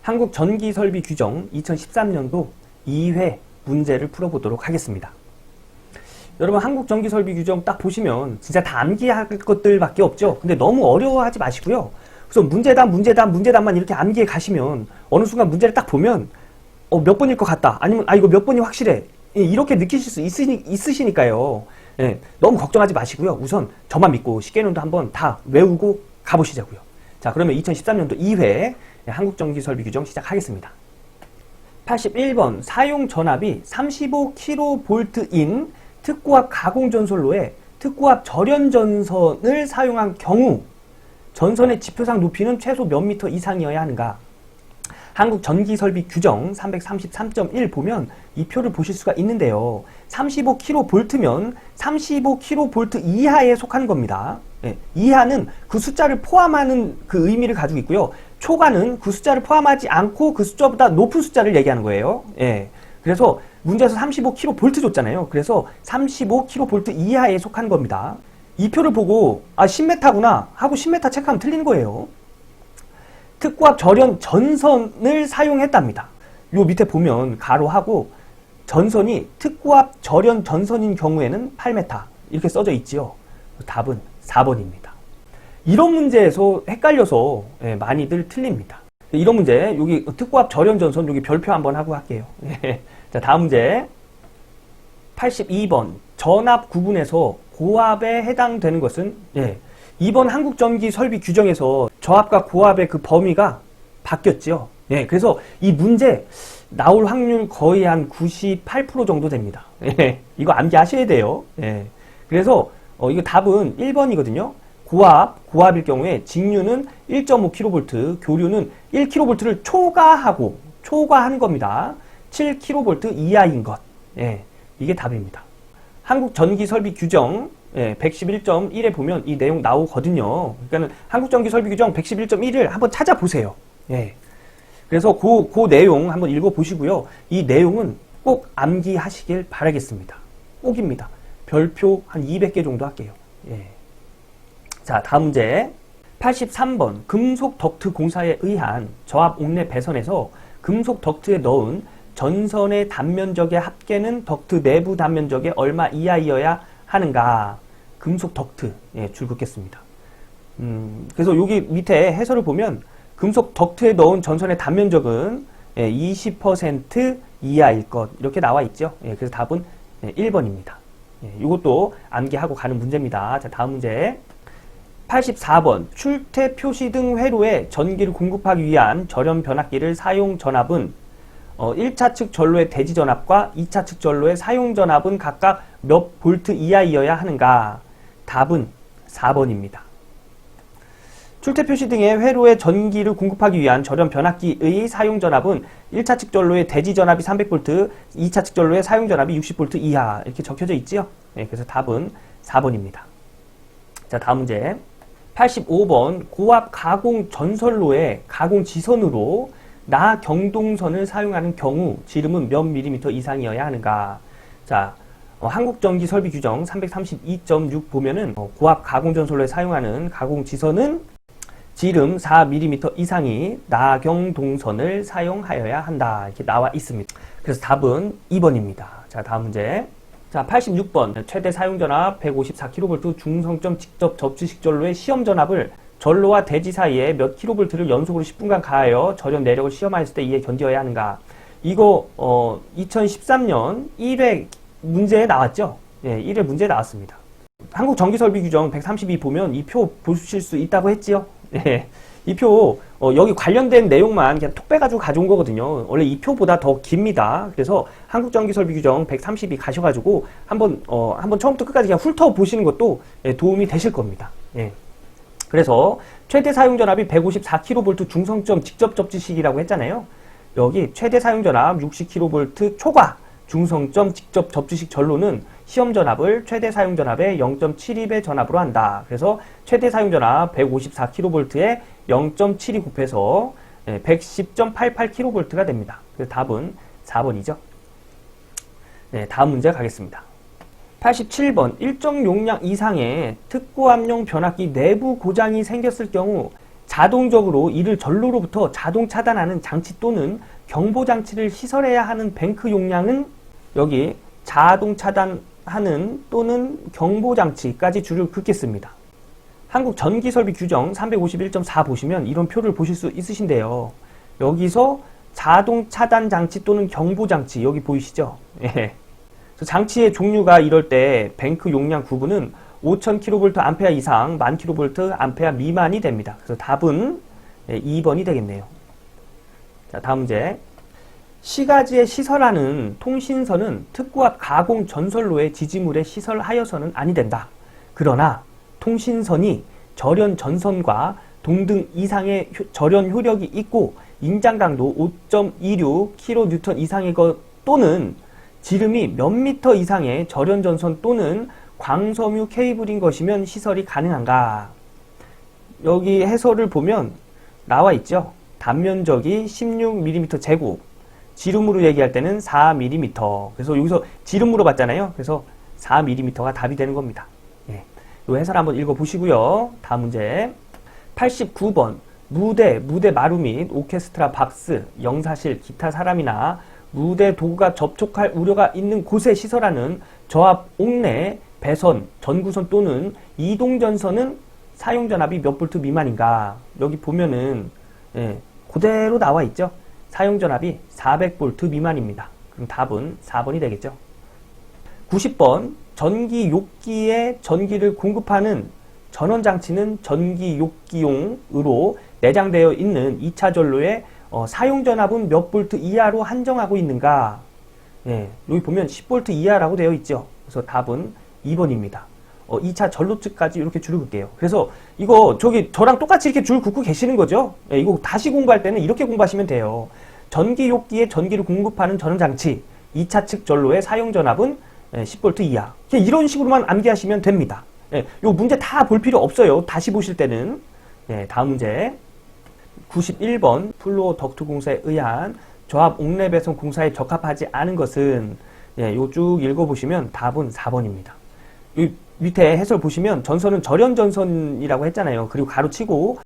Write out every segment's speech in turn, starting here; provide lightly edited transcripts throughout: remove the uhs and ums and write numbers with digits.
한국전기설비규정 2013년도 2회 문제를 풀어보도록 하겠습니다. 여러분, 한국전기설비규정 딱 보시면 진짜 다 암기할 것들밖에 없죠. 근데 너무 어려워하지 마시고요. 그래서 문제답만 이렇게 암기해 가시면 어느 순간 문제를 딱 보면 몇 번일 것 같다, 아니면 이거 몇 번이 확실해, 이렇게 느끼실 수 있으시니까요. 예, 너무 걱정하지 마시고요. 우선 저만 믿고 쉽게는도 한번 다 외우고 가보시자고요. 자, 그러면 2013년도 2회 한국전기설비규정 시작하겠습니다. 81번 사용 전압이 35kV인 특고압 가공전선로에 특고압 절연전선을 사용한 경우 전선의 지표상 높이는 최소 몇 미터 이상이어야 하는가? 한국전기설비규정 333.1 보면 이 표를 보실 수가 있는데요. 35kV면 35kV 이하에 속하는 겁니다. 예, 이하는 그 숫자를 포함하는 그 의미를 가지고 있고요. 초과는 그 숫자를 포함하지 않고 그 숫자보다 높은 숫자를 얘기하는 거예요. 예, 그래서 문제에서 35kV 줬잖아요. 그래서 35kV 이하에 속한 겁니다. 이 표를 보고 10m구나 하고 10m 체크하면 틀리는 거예요. 특고압 절연 전선을 사용했답니다. 요 밑에 보면 가로하고 전선이 특고압 절연 전선인 경우에는 8m 이렇게 써져 있지요. 답은 4번입니다. 이런 문제에서 헷갈려서 많이들 틀립니다. 이런 문제, 여기 특고압 절연 전선 여기 별표 한번 하고 할게요. 자, 다음 문제 82번 전압 구분에서 고압에 해당되는 것은 이번 한국전기설비규정에서 저압과 고압의 그 범위가 바뀌었죠. 그래서 이 문제 나올 확률 거의 한 98% 정도 됩니다. 이거 암기하셔야 돼요. 그래서 이거 답은 1번이거든요. 고압일 경우에 직류는 1.5kV, 교류는 1kV를 초과한 겁니다. 7kV 이하인 것. 이게 답입니다. 한국전기설비규정 111.1에 보면 이 내용 나오거든요. 그러니까 한국전기설비규정 111.1을 한번 찾아보세요. 그래서 그 내용 한번 읽어보시고요. 이 내용은 꼭 암기하시길 바라겠습니다. 꼭입니다. 별표 한 200개 정도 할게요. 자, 다음 문제 83번 금속 덕트 공사에 의한 저압 옥내 배선에서 금속 덕트에 넣은 전선의 단면적의 합계는 덕트 내부 단면적의 얼마 이하이어야 하는가? 금속 덕트, 줄 긋겠습니다. 그래서 여기 밑에 해설을 보면 금속 덕트에 넣은 전선의 단면적은 20% 이하일 것 이렇게 나와 있죠. 그래서 답은 1번입니다. 이것도 암기하고 가는 문제입니다. 자, 다음 문제 84번 출퇴 표시 등 회로에 전기를 공급하기 위한 절연 변압기를 사용 전압은 1차 측 전로의 대지 전압과 2차 측 전로의 사용 전압은 각각 몇 볼트 이하이어야 하는가? 답은 4번입니다. 출퇴 표시 등의 회로에 전기를 공급하기 위한 절연 변압기의 사용 전압은 1차 측 전로의 대지 전압이 300V, 2차 측 전로의 사용 전압이 60V 이하 이렇게 적혀져 있지요. 그래서 답은 4번입니다. 자, 다음 문제 85번 고압 가공 전선로의 가공 지선으로 나 경동선을 사용하는 경우 지름은 몇 밀리미터 이상이어야 하는가? 자, 한국전기설비규정 332.6 보면은 고압 가공전선로에 사용하는 가공지선은 지름 4mm 이상이 나경동선을 사용하여야 한다. 이렇게 나와 있습니다. 그래서 답은 2번입니다. 자, 다음 문제. 자, 86번 최대 사용전압 154kV 중성점 직접 접지식 전로의 시험전압을 전로와 대지 사이에 몇 kV를 연속으로 10분간 가하여 절연 내력을 시험하였을 때 이에 견디어야 하는가? 이거 2013년 1회 문제에 나왔죠? 1회 문제에 나왔습니다. 한국전기설비규정 132 보면 이 표 보실 수 있다고 했지요? 이 표 여기 관련된 내용만 그냥 톡 빼가지고 가져온 거거든요. 원래 이 표보다 더 깁니다. 그래서 한국전기설비규정 132 가셔가지고 한번 처음부터 끝까지 그냥 훑어보시는 것도 도움이 되실 겁니다. 그래서 최대 사용전압이 154kV 중성점 직접 접지식이라고 했잖아요. 여기 최대 사용전압 60kV 초과 중성점 직접 접지식 전로는 시험전압을 최대 사용전압의 0.72배 전압으로 한다. 그래서 최대 사용전압 154kV에 0.72 곱해서 110.88kV가 됩니다. 그래서 답은 4번이죠. 다음 문제 가겠습니다. 87번 일정 용량 이상의 특고압용 변압기 내부 고장이 생겼을 경우 자동적으로 이를 전로로부터 자동 차단하는 장치 또는 경보 장치를 시설해야 하는 뱅크 용량은 여기 자동 차단하는 또는 경보 장치까지 줄을 긋겠습니다. 한국 전기설비 규정 351.4 보시면 이런 표를 보실 수 있으신데요. 여기서 자동 차단 장치 또는 경보 장치 여기 보이시죠? 예. 장치의 종류가 이럴 때 뱅크 용량 구분은 5000kVA 이상 1000kVA 미만이 됩니다. 그래서 답은 2번이 되겠네요. 자, 다음 문제. 시가지에 시설하는 통신선은 특구압 가공 전선로의 지지물에 시설하여서는 아니 된다. 그러나 통신선이 절연 전선과 동등 이상의 절연 효력이 있고 인장 강도 5.26kN 이상의 것 또는 지름이 몇 미터 이상의 절연 전선 또는 광섬유 케이블인 것이면 시설이 가능한가? 여기 해설을 보면 나와 있죠. 단면적이 16mm 제곱, 지름으로 얘기할 때는 4mm. 그래서 여기서 지름 물어봤잖아요. 그래서 4mm가 답이 되는 겁니다. 예. 이 해설 한번 읽어보시고요. 다음 문제. 89번. 무대 마루 및 오케스트라 박스, 영사실, 기타 사람이나 무대 도구가 접촉할 우려가 있는 곳에 시설하는 저압 옥내, 배선, 전구선 또는 이동전선은 사용전압이 몇 볼트 미만인가? 여기 보면은 그대로 나와 있죠. 사용전압이 400V 미만입니다. 그럼 답은 4번이 되겠죠. 90번 전기 욕기에 전기를 공급하는 전원장치는 전기 욕기용으로 내장되어 있는 2차 전로의 사용전압은 몇 볼트 이하로 한정하고 있는가? 여기 보면 10V 이하라고 되어 있죠. 그래서 답은 2번입니다. 2차 전로 측까지 이렇게 줄을 긋게요. 그래서 이거 저랑 똑같이 이렇게 줄 긋고 계시는 거죠. 이거 다시 공부할 때는 이렇게 공부하시면 돼요. 전기 욕기에 전기를 공급하는 전원장치 2차 측 전로의 사용전압은 10V 이하. 그냥 이런 식으로만 암기하시면 됩니다. 요 문제 다 볼 필요 없어요. 다시 보실 때는. 다음 문제. 91번 플로어 덕트 공사에 의한 저압 옥내 배선 공사에 적합하지 않은 것은 요 쭉 읽어보시면 답은 4번입니다. 이 밑에 해설 보시면 전선은 절연 전선이라고 했잖아요. 그리고 가로치고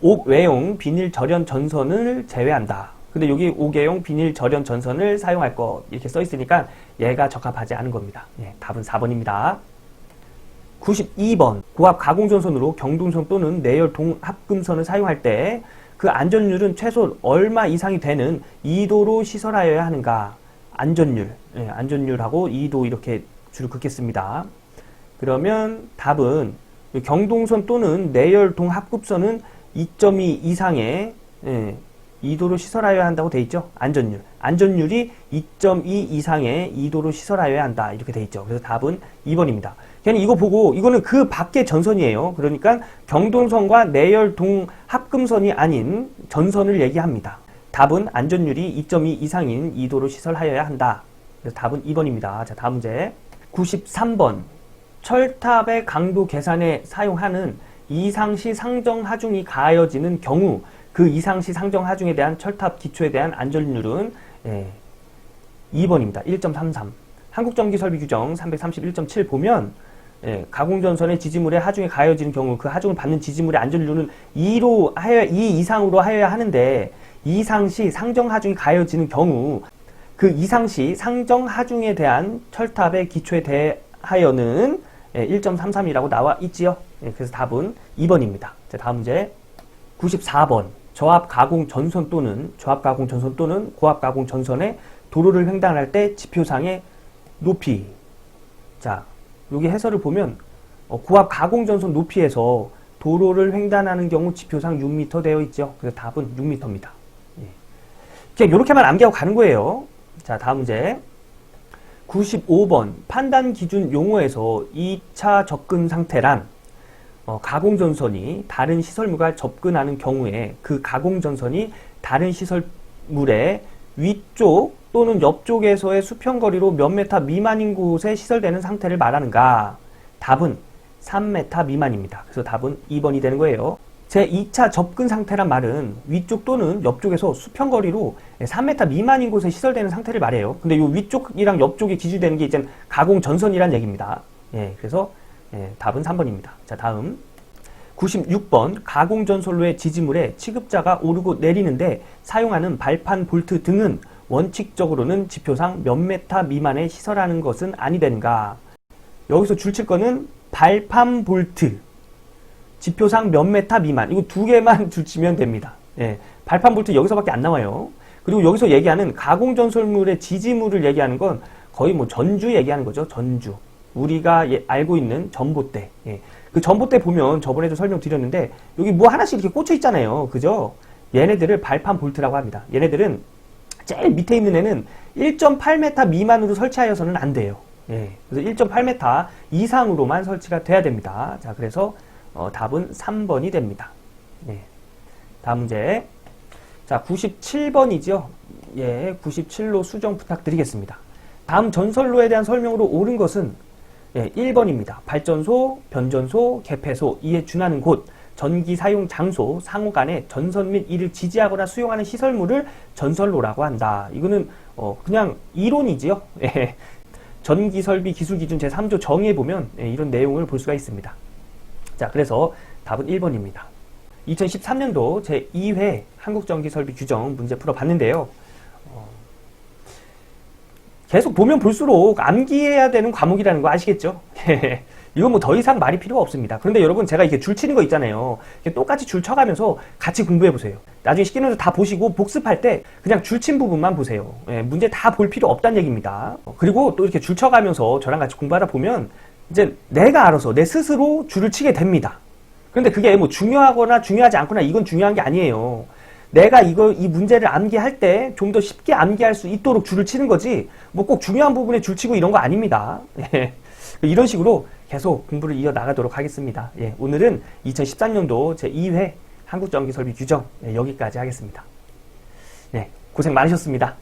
옥외용 비닐 절연 전선을 제외한다. 근데 여기 옥외용 비닐 절연 전선을 사용할 것 이렇게 써 있으니까 얘가 적합하지 않은 겁니다. 답은 4번입니다. 92번 고압 가공전선으로 경동선 또는 내열 동합금선을 사용할 때 그 안전율은 최소 얼마 이상이 되는 2도로 시설하여야 하는가? 안전율, 안전율하고 2도 이렇게 줄을 긋겠습니다. 그러면 답은 경동선 또는 내열 동합급선은 2.2 이상의 2도로 시설하여야 한다고 돼 있죠. 안전율. 안전율이 2.2 이상의 2도로 시설하여야 한다. 이렇게 돼 있죠. 그래서 답은 2번입니다. 그냥 이거 보고 이거는 그 밖의 전선이에요. 그러니까 경동선과 내열 동합금선이 아닌 전선을 얘기합니다. 답은 안전율이 2.2 이상인 2도로 시설하여야 한다. 그래서 답은 2번입니다. 자, 다음 문제. 93번. 철탑의 강도 계산에 사용하는 이상시 상정 하중이 가해지는 경우 그 이상시 상정 하중에 대한 철탑 기초에 대한 안전율은 2번입니다. 1.33. 한국전기설비규정 331.7 보면 가공전선의 지지물에 하중에 가해지는 경우 그 하중을 받는 지지물의 안전율은 2 이상으로 하여야 하는데 이상시 상정 하중이 가해지는 경우 그 이상시 상정 하중에 대한 철탑의 기초에 대하여는 1.33이라고 나와 있지요. 그래서 답은 2번입니다. 자, 다음 문제. 94번. 저압 가공 전선 또는 고압 가공 전선의 도로를 횡단할 때 지표상의 높이. 자, 여기 해설을 보면 고압 가공 전선 높이에서 도로를 횡단하는 경우 지표상 6m 되어 있죠. 그래서 답은 6m입니다. 그냥 이렇게만 암기하고 가는 거예요. 자, 다음 문제. 95번 판단 기준 용어에서 2차 접근 상태란 가공전선이 다른 시설물과 접근하는 경우에 그 가공전선이 다른 시설물의 위쪽 또는 옆쪽에서의 수평거리로 몇 메타 미만인 곳에 시설되는 상태를 말하는가? 답은 3m 미만입니다. 그래서 답은 2번이 되는 거예요. 제2차 접근 상태란 말은 위쪽 또는 옆쪽에서 수평거리로 3m 미만인 곳에 시설되는 상태를 말해요. 근데 이 위쪽이랑 옆쪽이 기준되는 게 이제 가공전선이란 얘기입니다. 그래서 답은 3번입니다. 자, 다음. 96번 가공전선로의 지지물에 취급자가 오르고 내리는데 사용하는 발판 볼트 등은 원칙적으로는 지표상 몇 메타 미만에 시설하는 것은 아니된가. 여기서 줄칠 거는 발판 볼트 지표상 몇 메타 미만, 이거 두 개만 줄치면 됩니다. 예, 발판 볼트 여기서밖에 안 나와요. 그리고 여기서 얘기하는 가공전설물의 지지물을 얘기하는 건 거의 뭐 전주 얘기하는 거죠. 전주. 우리가 알고 있는 전봇대. 예. 그 전봇대 보면 저번에도 설명드렸는데 여기 뭐 하나씩 이렇게 꽂혀 있잖아요. 그죠? 얘네들을 발판 볼트라고 합니다. 얘네들은 제일 밑에 있는 애는 1.8m 미만으로 설치하여서는 안 돼요. 예. 그래서 1.8m 이상으로만 설치가 돼야 됩니다. 자, 그래서 답은 3번이 됩니다. 예. 다음 문제. 자, 97번이죠. 예, 97로 수정 부탁드리겠습니다. 다음 전선로에 대한 설명으로 옳은 것은 예, 1번입니다. 발전소, 변전소, 개폐소, 이에 준하는 곳, 전기 사용 장소, 상호 간의 전선 및 이를 지지하거나 수용하는 시설물을 전선로라고 한다. 이거는 그냥 이론이지요. 예. 전기설비 기술기준 제3조 정의에 보면 예, 이런 내용을 볼 수가 있습니다. 자, 그래서 답은 1번입니다. 2013년도 제2회 한국전기설비 규정 문제 풀어봤는데요. 계속 보면 볼수록 암기해야 되는 과목이라는 거 아시겠죠? 이건 뭐 더 이상 말이 필요가 없습니다. 그런데 여러분 제가 이렇게 줄 치는 거 있잖아요. 똑같이 줄 쳐가면서 같이 공부해 보세요. 나중에 시키면서 다 보시고 복습할 때 그냥 줄 친 부분만 보세요. 예, 문제 다 볼 필요 없다는 얘기입니다. 그리고 또 이렇게 줄 쳐가면서 저랑 같이 공부하다 보면 이제 내가 알아서 내 스스로 줄을 치게 됩니다. 그런데 그게 뭐 중요하거나 중요하지 않거나 이건 중요한 게 아니에요. 내가 이 문제를 암기할 때 좀 더 쉽게 암기할 수 있도록 줄을 치는 거지, 뭐 꼭 중요한 부분에 줄 치고 이런 거 아닙니다. 예. 이런 식으로 계속 공부를 이어 나가도록 하겠습니다. 예. 오늘은 2013년도 제2회 한국전기설비 규정, 예, 여기까지 하겠습니다. 예. 고생 많으셨습니다.